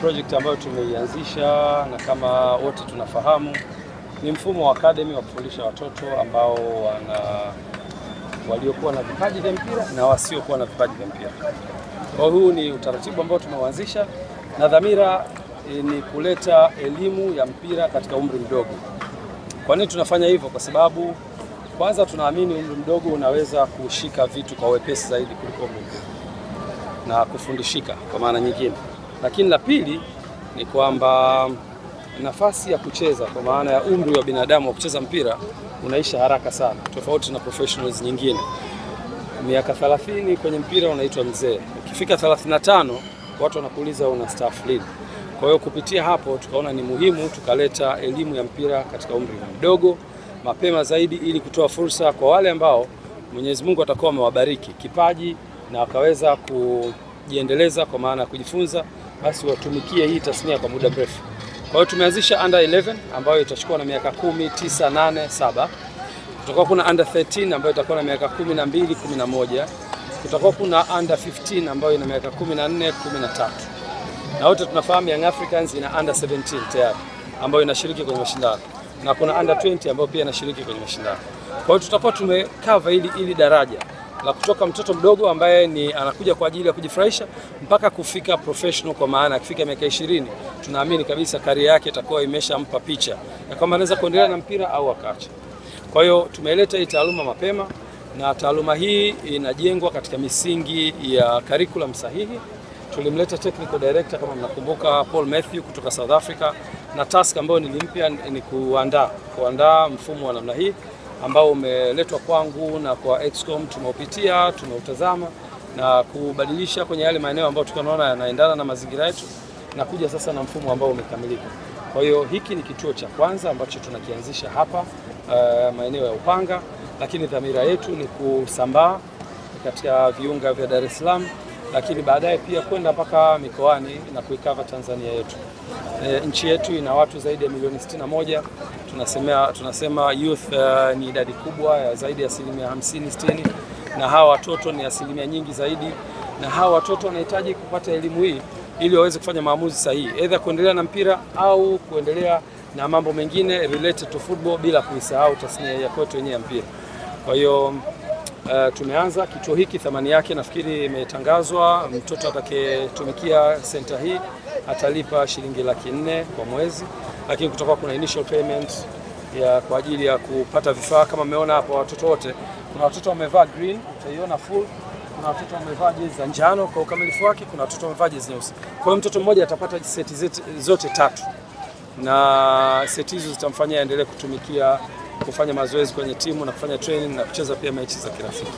project ambayo tumeianzisha, na kama wote tunafahamu ni mfumo wa academy wa kufundisha watoto ambao waliokuwa na vipaji vya mpira na wasiokuwa na vipaji vya mpira. Kwa huu ni utaratibu ambao tumeuanzisha, na dhamira ni kuleta elimu ya mpira katika umri mdogo. Kwa nini tunafanya hivyo? Kwa sababu kwanza tunaamini umri mdogo unaweza kushika vitu kwa wepesi zaidi kuliko umri mkubwa na kufundishika kwa maana nyingine. Lakini la pili ni kwamba nafasi ya kucheza kwa maana ya umri wa binadamu wa kucheza mpira unaisha haraka sana, tofauti na professionals nyingine. Miaka 30 kwenye mpira unaitwa mzee. Ukifika 35 watu wanakuuliza una staff lini. Kwa hiyo kupitia hapo tukaona ni muhimu tukaleta elimu ya mpira katika umri mdogo mapema zaidi, ili kutoa fursa kwa wale ambao Mwenyezi Mungu atakuwa amewabariki kipaji na wakaweza kujiendeleza kwa maana ya kujifunza, basi watumikie hii tasnia kwa muda mrefu. Kwa hiyo tumeanzisha under 11 ambayo itachukua na miaka 10, 9, 8, 7. Kutakuwa kuna under 13 ambayo itakuwa na miaka 12, 11. Kutakuwa kuna under 15 ambayo ina miaka 14, 13. Na wote tunafahamu Young Africans ina under 17 tayari ambayo inashiriki kwenye mashindano, na kuna under 20 ambayo pia inashiriki kwenye mashindano. Kwa hiyo tutakuwa tumekava ili daraja la kutoka mtoto mdogo ambaye anakuja kwa ajili ya kujifurahisha mpaka kufika professional, kwa maana akifika miaka 20 tunaamini kabisa career yake itakuwa imeshampa picha na kama anaweza kuendelea na mpira au akaacha. Kwa hiyo tumeleta hii taaluma mapema, na taaluma hii inajengwa katika misingi ya curriculum sahihi. Tulimleta technical director kama mnakumbuka, Paul Matthew kutoka South Africa, na task ambayo nilimpia ni kuandaa mfumo wa namna hii ambao umeletwa kwangu na kwa Excom. Tumeupitia, tumeutazama na kubadilisha kwenye yale maeneo ambayo tunaona yanaendana na mazingira yetu, na kuja sasa na mfumo ambao umekamilika. Kwa hiyo hiki ni kituo cha kwanza ambacho tunakianzisha hapa maeneo ya Upanga, lakini dhamira yetu ni kusambaa katika viunga vya Dar es Salaam, lakini baadaye pia kwenda mpaka mikoani na kuikava Tanzania yetu. Nchi yetu ina watu zaidi ya milioni 61. Tunasema youth ni idadi kubwa ya zaidi ya 50-60, na hawa watoto ni asilimia nyingi zaidi, na hawa watoto wanahitaji kupata elimu hii ili waweze kufanya maamuzi sahihi, aidha kuendelea na mpira au kuendelea na mambo mengine related to football, bila kuisahau tasnia ya kwetu yenyewe ya mpira. Kwa hiyo tumeanza kituo hiki, thamani yake nafikiri imetangazwa. Mtoto atakayetumikia center hii atalipa shilingi 400,000 kwa mwezi, lakini kutakuwa kuna initial payment kwa ajili ya kupata vifaa. Kama mmeona hapa watoto wote, kuna watoto wamevaa green, utaiona full, kuna watoto wamevaa jezi za njano kwa ukamilifu wake, kuna watoto wamevaa jezi nyeusi. Kwa hiyo mtoto mmoja atapata seti zote 3, na seti hizo zitamfanya aendelee kufanya mazoezi kwenye timu na kufanya training na kucheza pia mechi za kirafiki.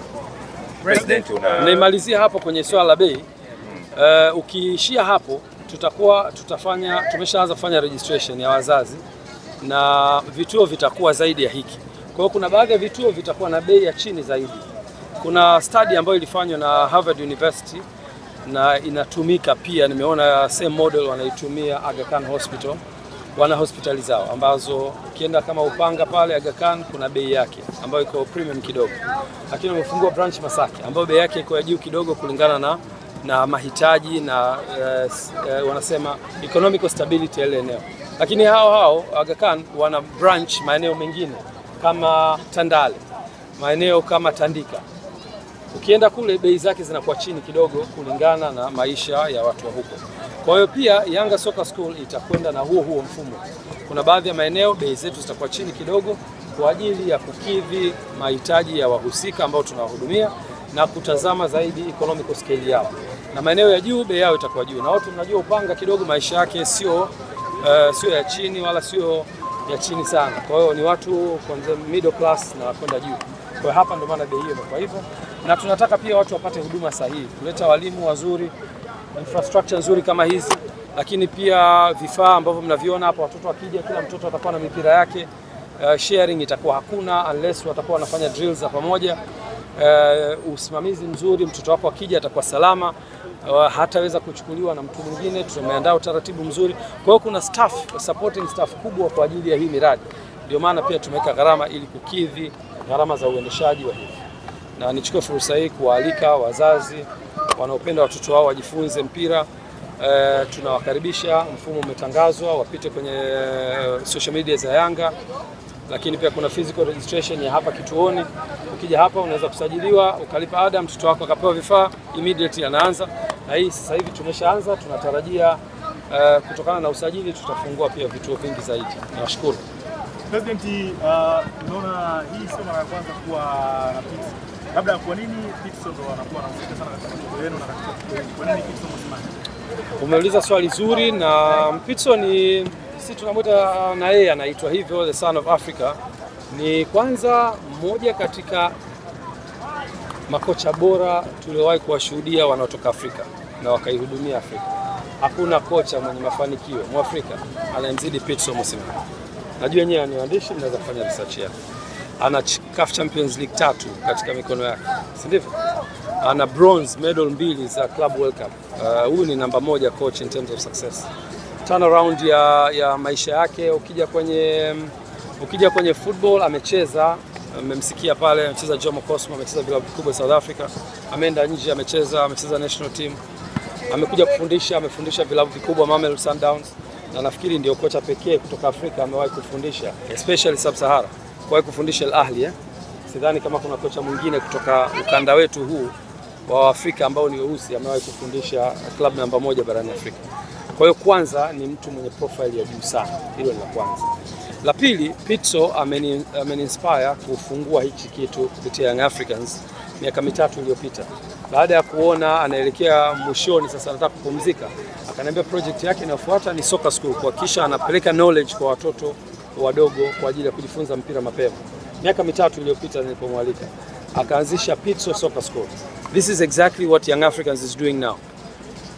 President, naimalizia hapo kwenye swala la bei. Ukiishia hapo tumeshaanza kufanya registration ya wazazi, na vituo vitakuwa zaidi ya hiki. Kwa hiyo kuna baadhi ya vituo vitakuwa na bei ya chini zaidi. Kuna study ambayo ilifanywa na Harvard University na inatumika pia, nimeona same model wanaitumia Aga Khan Hospital. Wana hospitali zao ambazo ukienda kama Upanga pale Aga Khan kuna bei yake ambayo iko premium kidogo, lakini wamefungua branch Masaki ambayo bei yake iko ya juu kidogo kulingana na mahitaji na wanasema economical stability ile eneo. Lakini hao Aga Khan wana branch maeneo mengine kama Tandale, maeneo kama Tandika. Ukienda kule bei zake zinakuwa chini kidogo kulingana na maisha ya watu wa huko. Kwa hiyo pia Yanga Soccer School itakwenda na huo mfumo. Kuna baadhi ya maeneo bei zetu zitakuwa chini kidogo kwa ajili ya kukidhi mahitaji ya wahusika ambao tunawahudumia na kutazama zaidi economical scale yao. Na maeneo ya juu bei yao itakuwa juu. Na watu mnajua Upanga kidogo maisha yake sio ya chini wala sio ya chini sana. Kwa hiyo ni watu kwanza middle class na kwenda juu. Kwa hiyo hapa ndio maana bei hiyo kwa hivyo. Na tunataka pia watu wapate huduma sahihi, kuleta walimu wazuri, infrastructure nzuri kama hizi, lakini pia vifaa ambavyo mnaviona hapa. Watoto wakija, kila mtoto atakuwa na mipira yake. Sharing itakuwa hakuna unless watakuwa wanafanya drills za pamoja. Usimamizi mzuri, mtoto wako akija atakuwa salama, hataweza kuchukuliwa na mtu mwingine. Tumeandaa utaratibu mzuri. Kwa hiyo kuna supporting staff kubwa kwa ajili ya hii miradi. Ndio maana pia tumeweka gharama ili kukidhi gharama za uendeshaji wa hivi. Na nichukue fursa hii kuwaalika wazazi wanaopenda watoto wao wajifunze mpira Tunawakaribisha, mfumo umetangazwa, wapite kwenye social media za Yanga, lakini pia kuna physical registration ya hapa kituoni. Ukija hapa unaweza kusajiliwa, ukalipa ada, mtoto wako akapewa vifaa, immediately anaanza. Na hii sasa hivi tumeshaanza, tunatarajia kutokana na usajili tutafungua pia vituo vingi zaidi. Nawashukuru. President, unaona hii sio mara ya kwanza kuwa na Pitso. Labda kwa nini Pitso ndo anakuwa anahusika sana katika mambo yenu na katika kwa nini Pitso msimani? Umeuliza swali zuri, na Pitso ni sisi tunamwita, na yeye anaitwa hivyo, the son of Africa. Ni kwanza mmoja katika makocha bora tuliowahi kuwashuhudia wanaotoka Afrika na wakaihudumia Afrika. Hakuna kocha mwenye mafanikio Mwafrika anayemzidi Pitso Mosimane. Najua nyewe ni waandishi, mnaweza kufanya research yake. Ana CAF Champions League 3 katika mikono yake, si ndivyo? Ana bronze medal 2 za Club World Cup. Huyu ni namba 1 coach in terms of success. Turnaround ya maisha yake, ukija kwenye football amecheza, mmemsikia pale, amecheza Jomo Cosmo, amecheza vilabu vikubwa South Africa, ameenda nje, amecheza national team. Amekuja kufundisha, amefundisha vilabu vikubwa Mamelodi Sundowns, na nafikiri ndio kocha pekee kutoka Afrika amewahi kufundisha, especially Sub-Sahara, kwa kufundisha Al Ahly. Sidhani kama kuna kocha mwingine kutoka ukanda wetu huu wa Afrika ambao ni weusi amewahi kufundisha club namba 1 barani Afrika. Kwa hiyo kwanza ni mtu mwenye profile ya juu sana, hilo ni la kwanza. La pili, Pitso ameniinspire kufungua hichi kitu kupitia Young Africans miaka 3 iliyopita. Baada ya kuona anaelekea mwishoni, sasa anataka kupumzika, akaniambia project yake inayofuata ni soccer school, kuhakikisha anapeleka knowledge kwa watoto wadogo kwa ajili ya kujifunza mpira mapema. Miaka 3 iliyopita nilipomwalika, akaanzisha Pitso Soccer School. This is exactly what Young Africans is doing now.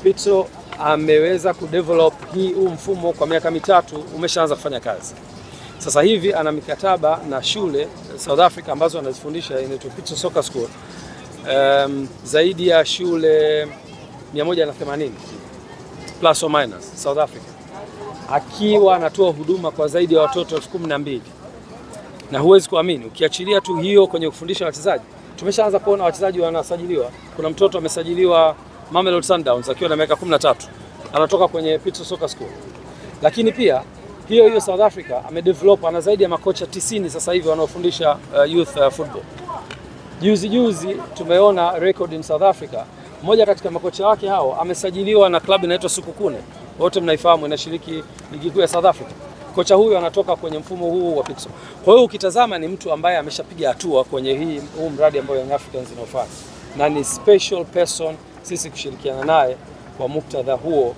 Pitso ameweza kudevelop huu mfumo kwa miaka 3, umeshaanza kufanya kazi. Sasa hivi ana mikataba na shule South Africa ambazo anazifundisha, inaitwa Pitso Soccer School. Zaidi ya shule 180 plus or minus South Africa, akiwa anatoa huduma kwa zaidi ya watoto 12,000. Na huwezi kuamini, ukiachilia tu hiyo kwenye kufundisha wachezaji, tumeshaanza kuona wachezaji wanasajiliwa. Kuna mtoto amesajiliwa Mamelodi Sundowns akiwa na miaka 13, anatoka kwenye Pitso Soccer School. Lakini pia hiyo South Africa amedevelop, ana zaidi ya makocha 90 sasa hivi wanaofundisha youth football. Juzi tumeona record in South Africa, mmoja katika makocha wake hao amesajiliwa na klabu inaitwa Sekhukhune. Wote mnaifahamu, inashiriki ligi kuu ya South Africa. Kocha huyu anatoka kwenye mfumo huu wa Pitso. Kwa hiyo ukitazama ni mtu ambaye ameshapiga hatua kwenye huu mradi ambao Young Africans inaofanya, na ni special person sisi kushirikiana naye kwa muktadha huo.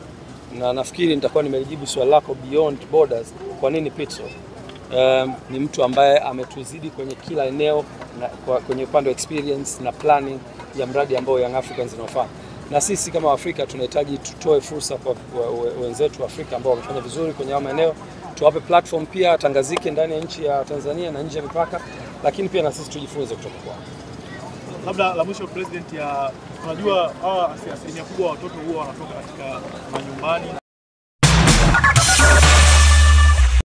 Na nafikiri nitakuwa nimejibu swali lako beyond borders, kwa nini Pitso. Ni mtu ambaye ametuzidi kwenye kila eneo, na kwenye upande wa experience na planning ya mradi ambao Young Africans inaofanya. Na sisi kama Afrika tunahitaji tutoe fursa kwa wenzetu wa Afrika ambao wamefanya vizuri kwenye haya maeneo, tuwape platform pia, tangazike ndani ya nchi ya Tanzania na nje ya mipaka, lakini pia na sisi tujifunze kutoka kwao. Labda la mwisho, President, unajua asilimia kubwa watoto huwa wanatoka katika manyumbani